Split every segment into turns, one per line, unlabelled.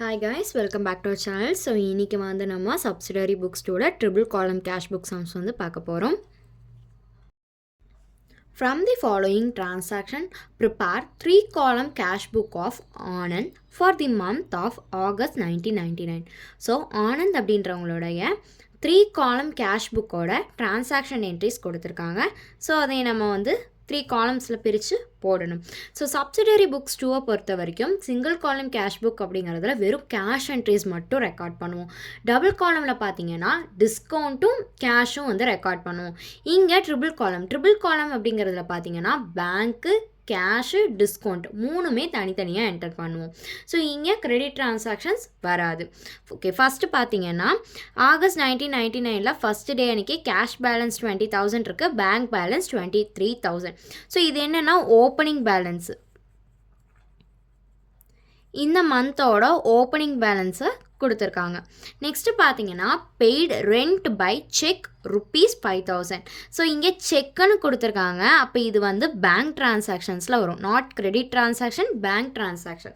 Hi guys, welcome back to our channel. So இன்னைக்கு வந்து நம்ம subsidiary books ஓட triple column cash book sums வந்து பார்க்க போறோம். From the following transaction, prepare 3-column cash book of Anand for the month of August 1999. So Anand அப்படின்றவங்களுடைய 3-column cash book ஓட transaction entries கொடுத்திருக்காங்க. So அதை நம்ம வந்து 3 காலம்ஸில் பிரித்து போடணும். ஸோ சப்சிடரி புக்ஸ் 2 பொறுத்த வரைக்கும் சிங்கிள் காலம் கேஷ் புக் அப்படிங்கிறதுல வெறும் கேஷ் என்ட்ரிஸ் மட்டும் ரெக்கார்ட் பண்ணுவோம். டபுள் காலமில் பார்த்தீங்கன்னா டிஸ்கவுண்ட்டும் கேஷும் வந்து ரெக்கார்ட் பண்ணுவோம். இங்கே ட்ரிபிள் காலம் அப்படிங்கிறதுல பார்த்தீங்கன்னா பேங்க்கு, கேஷு, டிஸ்கவுண்ட் மூணுமே தனித்தனியாக என்டர் பண்ணுவோம். ஸோ இங்கே கிரெடிட் ட்ரான்சாக்ஷன்ஸ் வராது. ஓகே, ஃபஸ்ட்டு பார்த்தீங்கன்னா ஆகஸ்ட் 1999 ஃபஸ்ட்டு டே அன்றைக்கி கேஷ் பேலன்ஸ் 20,000 இருக்குது, பேங்க் பேலன்ஸ் 23,000. ஸோ இது என்னென்னா ஓப்பனிங் பேலன்ஸு, இந்த மந்தோட ஓப்பனிங் பேலன்ஸை கொடுத்துருக்காங்க. நெக்ஸ்ட்டு பார்த்தீங்கன்னா paid rent by cheque ₹5,000. So இங்கே செக்குன்னு கொடுத்துருக்காங்க. அப்போ இது வந்து பேங்க் ட்ரான்சாக்ஷன்ஸில் வரும், not credit transaction, bank transaction.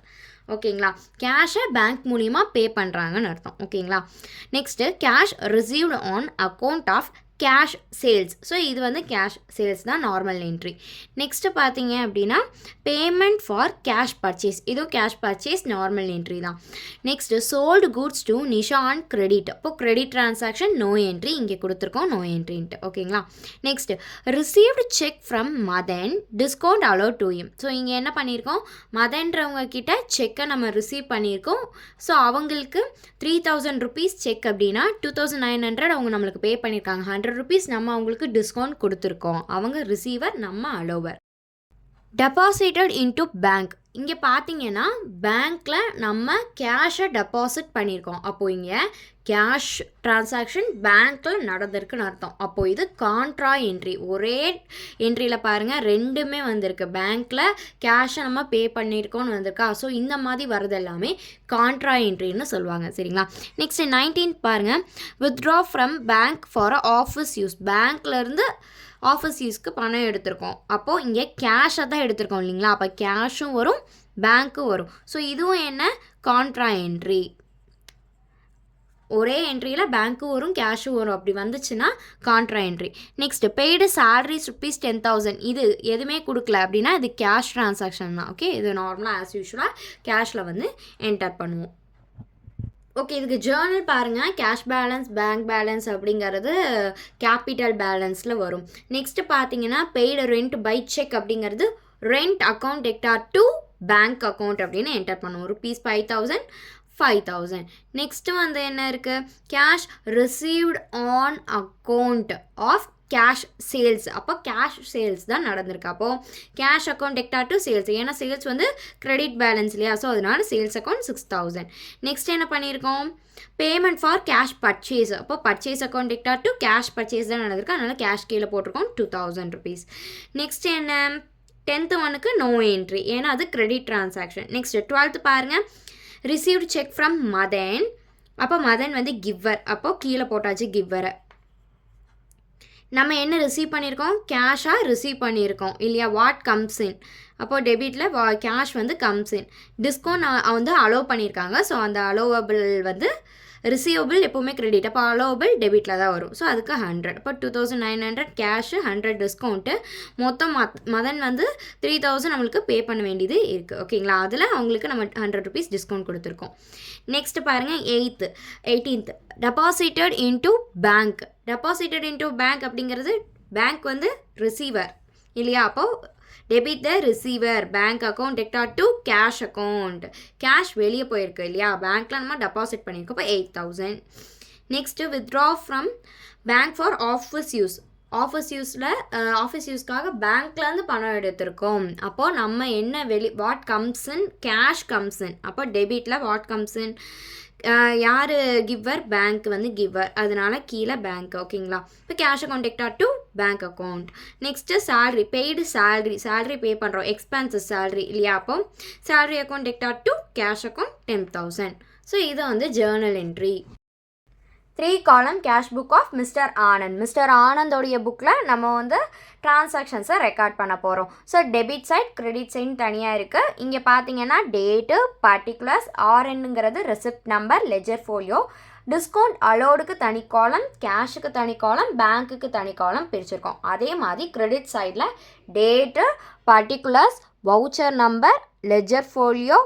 ஓகேங்களா, கேஷை பேங்க் மூலிமா பே பண்ணுறாங்கன்னு அர்த்தம். ஓகேங்களா, next cash received on account of cash sales. So இது வந்து கேஷ் சேல்ஸ் தான் நார்மல் என்ட்ரி. நெக்ஸ்ட்டு பார்த்தீங்க அப்படின்னா பேமெண்ட் ஃபார் கேஷ் பர்ச்சேஸ், இதுவும் கேஷ் பர்ச்சேஸ் நார்மல் என்ட்ரி தான். Next sold goods to Nisha on credit, அப்போது கிரெடிட் ட்ரான்சாக்ஷன் நோ என்ட்ரி, இங்கே கொடுத்துருக்கோம் நோ என்ட்ரின்ட்டு. ஓகேங்களா, next received cheque from Madan, discount allowed to him. So இங்கே என்ன பண்ணியிருக்கோம், மதன்றவங்க கிட்ட செக்கை நம்ம ரிசீவ் பண்ணியிருக்கோம். ஸோ அவங்களுக்கு ₹3,000 செக் அப்படின்னா 2,900 அவங்க நம்மளுக்கு பே பண்ணியிருக்காங்க. ₹100 நம்ம அவங்களுக்கு டிஸ்கவுண்ட் கொடுத்துருக்கோம். அவங்க ரிசீவர், நம்ம அலோவர். டெபாசிட்டட் இன்டு பேங்க், இங்கே பார்த்தீங்கன்னா பேங்க்கில் நம்ம கேஷை டெபாசிட் பண்ணியிருக்கோம். அப்போது இங்கே கேஷ் ட்ரான்சாக்ஷன் பேங்க்கில் நடந்திருக்குன்னு அர்த்தம். அப்போது இது கான்ட்ரா என்ட்ரி. ஒரே என்ட்ரியில் பாருங்கள் ரெண்டுமே வந்திருக்கு, பேங்க்கில் கேஷை நம்ம பே பண்ணியிருக்கோன்னு வந்திருக்கா. ஸோ இந்த மாதிரி வரது எல்லாமே கான்ட்ரா என்ட்ரின்னு சொல்லுவாங்க. சரிங்களா, நெக்ஸ்ட்டு 19 பாருங்கள், withdraw from bank for office use, பேங்க்லேருந்து ஆஃபீஸ் யூஸ்க்கு பணம் எடுத்திருக்கோம். அப்போது இங்கே கேஷை தான் எடுத்திருக்கோம் இல்லைங்களா, அப்போ கேஷும் வரும் பேங்க்கும் வரும். ஸோ இதுவும் என்ன, கான்ட்ரா என்ட்ரி. ஒரே என்ட்ரியில் பேங்க்கும் வரும் கேஷும் வரும், அப்படி வந்துச்சுன்னா contra entry. Next paid salaries ₹10,000, இது எதுவுமே கொடுக்கல அப்படின்னா இது கேஷ் ட்ரான்சாக்ஷன் தான். ஓகே, இது நார்மலாக ஆஸ் யூஷுவலாக கேஷில் வந்து என்டர் பண்ணுவோம். ஓகே, இதுக்கு ஜேர்னல் பாருங்கள், கேஷ் பேலன்ஸ், பேங்க் பேலன்ஸ் அப்படிங்கிறது கேபிட்டல் பேலன்ஸில் வரும். நெக்ஸ்ட்டு பார்த்தீங்கன்னா பெய்டு ரெண்ட் பை செக் அப்படிங்கிறது rent account debtor to bank account அப்படின்னு என்டர் பண்ணுவோம். ₹5,000 5,000. நெக்ஸ்ட்டு வந்து என்ன இருக்குது, cash received on account of cash sales, அப்போ கேஷ் சேல்ஸ் தான் நடந்திருக்கு. அப்போது cash account debtor to sales, ஏன்னா சேல்ஸ் வந்து கிரெடிட் பேலன்ஸ் இல்லையா, ஸோ அதனால சேல்ஸ் அக்கௌண்ட் 6,000. நெக்ஸ்ட் என்ன பண்ணியிருக்கோம், பேமெண்ட் ஃபார் கேஷ் பர்ச்சேஸ், அப்போ purchase account debtor to cash purchase தான் நடந்திருக்கு, அதனால் கேஷ் கீழே போட்டிருக்கோம் ₹2,000. நெக்ஸ்ட் என்ன, 10th ஒனுக்கு நோ என்ட்ரி, ஏன்னா அது கிரெடிட் ட்ரான்சாக்ஷன். நெக்ஸ்ட் 12th பாருங்கள், ரிசீவ்டு செக் ஃப்ரம் மதன், அப்போ மதன் வந்து கிவ்வர், அப்போது கீழே போட்டாச்சு கிவ்வரை. நம்ம என்ன ரிசீவ் பண்ணியிருக்கோம், கேஷாக ரிசீவ் பண்ணியிருக்கோம் இல்லையா, வாட் கம்ஸ் இன், அப்போது டெபிட்டில் கேஷ் வந்து கம்ஸ் இன். டிஸ்கவுண்ட் வந்து அலோவ் பண்ணியிருக்காங்க. ஸோ அந்த அலோவபிள் வந்து ரிசீவபிள் எப்போவுமே கிரெடிட், அப்போ அலோவபிள் டெபிட்டில் தான் வரும். ஸோ அதுக்கு 100, அப்போ 2,900 கேஷு, 100 டிஸ்கவுண்ட்டு, மொத்தம் மதன் வந்து 3,000 நம்மளுக்கு பே பண்ண வேண்டியது இருக்குது. ஓகேங்களா, அதில் அவங்களுக்கு நம்ம ₹100 டிஸ்கவுண்ட் கொடுத்துருக்கோம். நெக்ஸ்ட் பாருங்கள் 18th deposited into bank. Deposited into bank அப்படிங்கிறது பேங்க் வந்து ரிசீவர் இல்லையா, அப்போது debit the receiver, bank account debtor to cash account, cash வெளியே போயிருக்கு இல்லையா, பேங்க்கில் நம்ம டெபாசிட் பண்ணியிருக்கோம், இப்போ 8,000. Next withdraw from bank for office use, office யூஸில் ஆஃபீஸ் யூஸ்க்காக பேங்க்லேருந்து பணம் எடுத்திருக்கோம். அப்போது நம்ம என்ன வாட் கம்ஸின், கேஷ் கம்ஸின், அப்போ டெபிட்டில் வாட் கம்ஸின், யார் கிவ்வர், பேங்க் வந்து கிவ்வர், அதனால கீழே பேங்க். ஓகேங்களா, இப்போ cash account debtor to bank account. Next salary, paid salary pay பண்ணுறோம், எக்ஸ்பென்சஸ் சேலரி இல்லையா, அப்போ salary account debtor to cash account 10,000. So இது வந்து journal entry. 3 column cash book of mister Anand. Mister ஆனந்தோடைய புக்கில் நம்ம வந்து டிரான்சாக்ஷன்ஸை ரெக்கார்ட் பண்ண போகிறோம். So debit side credit side தனியாக இருக்குது. இங்கே பார்த்தீங்கன்னா டேட்டு, பர்டிகுலர்ஸ், ஆர்என்னுங்கிறது receipt number, ledger folio, discount அலோடுக்கு தனி காலம், கேஷுக்கு தனி காலம், பேங்க்குக்கு தனி காலம் பிரிச்சிருக்கோம். அதே மாதிரி கிரெடிட் சைடில் date, particulars, voucher number, ledger folio,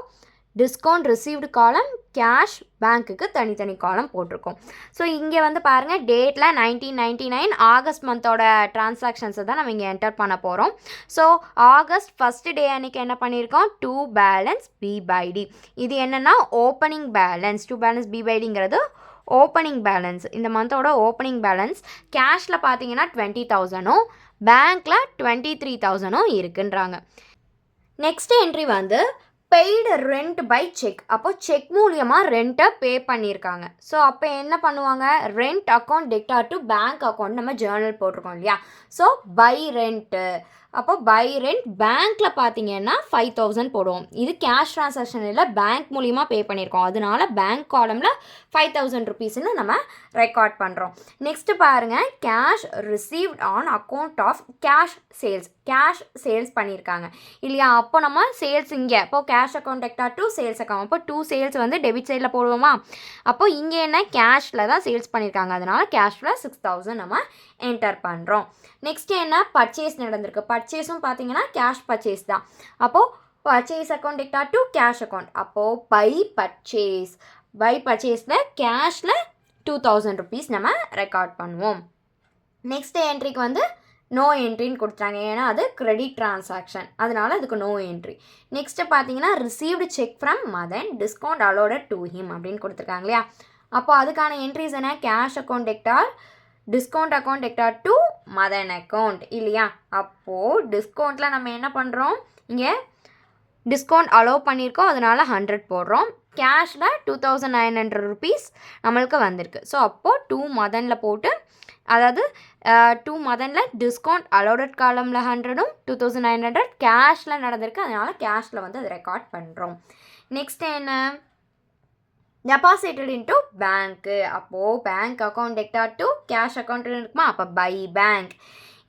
discount received காலம், கேஷ், பேங்க்குக்கு தனித்தனி காலம் போட்டிருக்கோம். ஸோ இங்கே வந்து பாருங்கள் டேட்டில் 1999 ஆகஸ்ட் மந்தோட டிரான்சாக்ஷன்ஸை தான் நம்ம இங்கே என்டர் பண்ண போகிறோம். ஸோ ஆகஸ்ட் ஃபஸ்ட்டு டே அன்றைக்கி என்ன பண்ணியிருக்கோம், to balance b by d. இது என்னென்னா opening balance. To balance b by டிங்கிறது ஓப்பனிங் பேலன்ஸ். இந்த மந்தோட ஓப்பனிங் பேலன்ஸ் கேஷில் பார்த்தீங்கன்னா 20,000ம் பேங்க்கில் 23,000ம் இருக்குன்றாங்க. நெக்ஸ்ட் என்ட்ரி வந்து பெய்டு ரெண்ட் பை செக். அப்போ செக் மூலியமாக ரெண்ட்டை பே பண்ணியிருக்காங்க. ஸோ அப்போ என்ன பண்ணுவாங்க, rent account debtor to bank account நம்ம ஜேர்னல் போட்டிருக்கோம் இல்லையா. ஸோ பை ரெண்ட்டு, அப்போ பை ரெண்ட் பேங்க்கில் பார்த்தீங்கன்னா 5,000 போடுவோம். இது கேஷ் ட்ரான்சாக்ஷன் இல்லை, பேங்க் மூலியமாக பே பண்ணியிருக்கோம். அதனால பேங்க் காலமில் 5,000 ருபீஸ்ன்னு நம்ம ரெக்கார்ட் பண்ணுறோம். நெக்ஸ்ட்டு பாருங்கள் cash received on account of cash sales. Cash sales பண்ணியிருக்காங்க இல்லையா. அப்போ நம்ம சேல்ஸ் இங்கே அப்போ cash account debtor to sales account. அப்போ 2 சேல்ஸ் வந்து டெபிட் சைடில் போடுவோமா. அப்போ இங்கே என்ன கேஷில் தான் சேல்ஸ் பண்ணியிருக்காங்க. அதனால கேஷில் 6,000 நம்ம என்டர் பண்ணுறோம். நெக்ஸ்ட் என்ன பர்ச்சேஸ் நடந்திருக்கு. பர்ச்சேஸும் பார்த்தீங்கன்னா கேஷ் பர்ச்சேஸ் தான். அப்போது purchase account debtor to cash account. அப்போது பை பர்ச்சேஸ். பை பர்ச்சேஸில் கேஷில் 2,000 ருபீஸ் நம்ம ரெக்கார்ட் பண்ணுவோம். நெக்ஸ்ட் என்ட்ரிக்கு வந்து நோ என்ட்ரின்னு கொடுத்துட்டாங்க. ஏன்னா அது கிரெடிட் டிரான்சாக்ஷன், அதனால அதுக்கு நோ என்ட்ரி. நெக்ஸ்ட்டு பார்த்தீங்கன்னா received cheque from Madan, discount allotted to him அப்படின்னு கொடுத்துருக்காங்க இல்லையா. அப்போ அதுக்கான என்ட்ரிஸ் என்ன, cash account debtor, discount account debtor to Madan account இல்லையா. அப்போது டிஸ்கவுண்ட்டில் நம்ம என்ன பண்ணுறோம், இங்கே டிஸ்கவுண்ட் அலோவ் பண்ணியிருக்கோம், அதனால் 100 போடுறோம். கேஷில் 2,900 ருபீஸ் நம்மளுக்கு வந்திருக்கு. ஸோ அப்போது 2 மதனில் போட்டு, அதாவது 2 மதனில் டிஸ்கவுண்ட் அலோடட் காலமில் 100ம் 2,900 கேஷில் நடந்திருக்கு. அதனால் கேஷில் வந்து அது ரெக்கார்ட் பண்ணுறோம். நெக்ஸ்ட் என்ன, டெபாசிட்டட் இன்ட்டு பேங்க்கு. அப்போது bank account debtor to cash account இருக்குமா. அப்போ பை பேங்க்.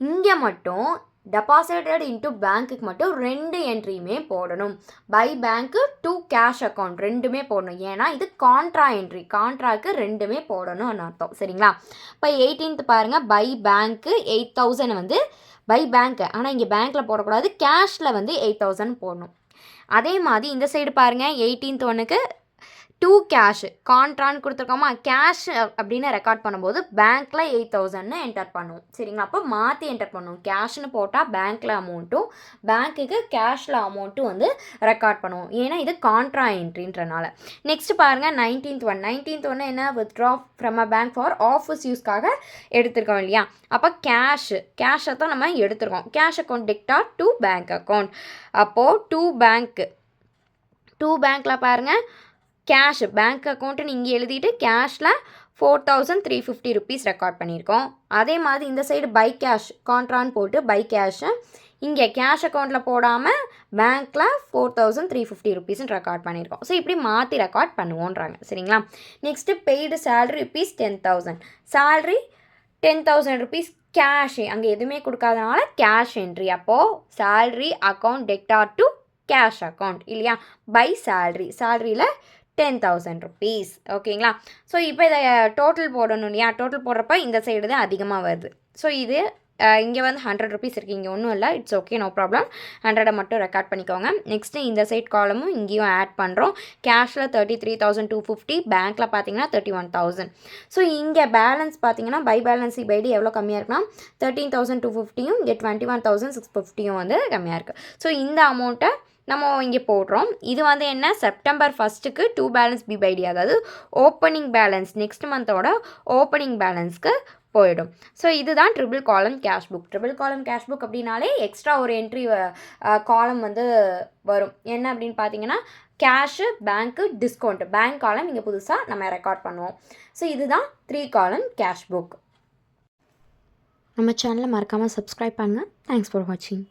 இங்கே மட்டும் டெபாசிட்டட் இன்ட்டு பேங்க்குக்கு மட்டும் 2 என்ட்ரியுமே போடணும். பை பேங்க்கு டு கேஷ் அக்கௌண்ட் ரெண்டுமே போடணும். ஏன்னா இது கான்ட்ரா என்ட்ரி, கான்ட்ராக்கு ரெண்டுமே போடணும்னு அர்த்தம். சரிங்களா. இப்போ 18th பாருங்கள், பை பேங்க்கு 8,000 வந்து பை பேங்க்கு. ஆனால் இங்கே பேங்க்கில் போடக்கூடாது, கேஷில் வந்து 8,000 போடணும். அதே மாதிரி இந்த சைடு பாருங்கள் 18th ஒன்றுக்கு டூ கேஷ் கான்ட்ரான்னு கொடுத்துருக்கோமா. கேஷ் அப்படின்னு ரெக்கார்ட் பண்ணும்போது பேங்க்கில் 8,000ன்னு என்டர் பண்ணுவோம். சரிங்களா. அப்போ மாற்றி என்டர் பண்ணுவோம். கேஷ்னு போட்டால் பேங்க்கில் அமௌண்ட்டும், பேங்க்குக்கு கேஷில் அமௌண்ட்டும் வந்து ரெக்கார்ட் பண்ணுவோம். ஏன்னா இது கான்ட்ரா என்ட்ரின்றனால. நெக்ஸ்ட் பாருங்கள் 19th ஒன்று என்ன, withdraw from a bank for office யூஸ்க்காக எடுத்துருக்கோம் இல்லையா. அப்போ கேஷை தான் நம்ம எடுத்துருக்கோம். Cash account debtor to bank account. அப்போது டூ பேங்க்கில் பாருங்கள் கேஷ் பேங்க் அக்கௌண்ட்டுன்னு இங்கே எழுதிட்டு கேஷில் 4,350 ருபீஸ் ரெக்கார்ட் பண்ணியிருக்கோம். அதே மாதிரி இந்த சைடு பை கேஷ் கான்ட்ரான்னு போட்டு பை கேஷை இங்கே கேஷ் அக்கௌண்ட்டில் போடாமல் பேங்க்கில் 4,350 ருபீஸ்ன்னு ரெக்கார்ட் பண்ணியிருக்கோம். ஸோ இப்படி மாற்றி ரெக்கார்ட் பண்ணுவோன்றாங்க. சரிங்களா. Next paid salary rupees 10,000. Salary 10,000 rupees cash, அங்கே எதுவுமே கொடுக்காதனால கேஷ் என்ட்ரி. அப்போது salary account debtor to cash account இல்லையா. பை சேலரியில் 10,000 ருபீஸ். ஓகேங்களா. ஸோ இப்போ இதை டோட்டல் போடணும் இல்லையா. டோட்டல் போடுறப்ப இந்த சைடு தான் அதிகமாக வருது. ஸோ இது இங்கே வந்து 100 ருபீஸ் இருக்குது, இங்கே ஒன்றும் இல்லை, இட்ஸ் ஓகே, நோ ப்ராப்ளம். 100 மட்டும் ரெக்கார்ட் பண்ணிக்கோங்க. நெக்ஸ்ட்டு இந்த சைட் காலமும் இங்கேயும் ஆட் பண்ணுறோம். கேஷில் 33,250, பேங்க்கில் பார்த்தீங்கன்னா 31,000. ஸோ இங்கே பேலன்ஸ் பார்த்தீங்கன்னா பை பேலன்ஸ் பைடி எவ்வளோ கம்மியாக இருக்குன்னா 13,250யும் இங்கே 21,650யும் வந்து கம்மியாக இருக்குது. ஸோ இந்த அமௌண்ட்டை நம்ம இங்கே போடுறோம். இது வந்து என்ன, செப்டம்பர் 1க்கு 2 பேலன்ஸ் பி பை டி, அதாவது ஓப்பனிங் பேலன்ஸ் நெக்ஸ்ட் மந்தோட ஓப்பனிங் பேலன்ஸ்க்கு போயிடும். ஸோ இதுதான் ட்ரிபிள் காலம் கேஷ் புக். ட்ரிபிள் காலம் கேஷ் புக் அப்படின்னாலே எக்ஸ்ட்ரா ஒரு என்ட்ரி காலம் வந்து வரும். என்ன அப்படின்னு பார்த்தீங்கன்னா கேஷு, பேங்க்கு, டிஸ்கவுண்ட், பேங்க் காலம் இங்கே புதுசாக நம்ம ரெக்கார்ட் பண்ணுவோம். ஸோ இதுதான் 3 காலம் கேஷ் புக். நம்ம சேனலை மறக்காமல் சப்ஸ்கிரைப் பண்ணுங்கள். தேங்க்ஸ் ஃபார் வாட்சிங்.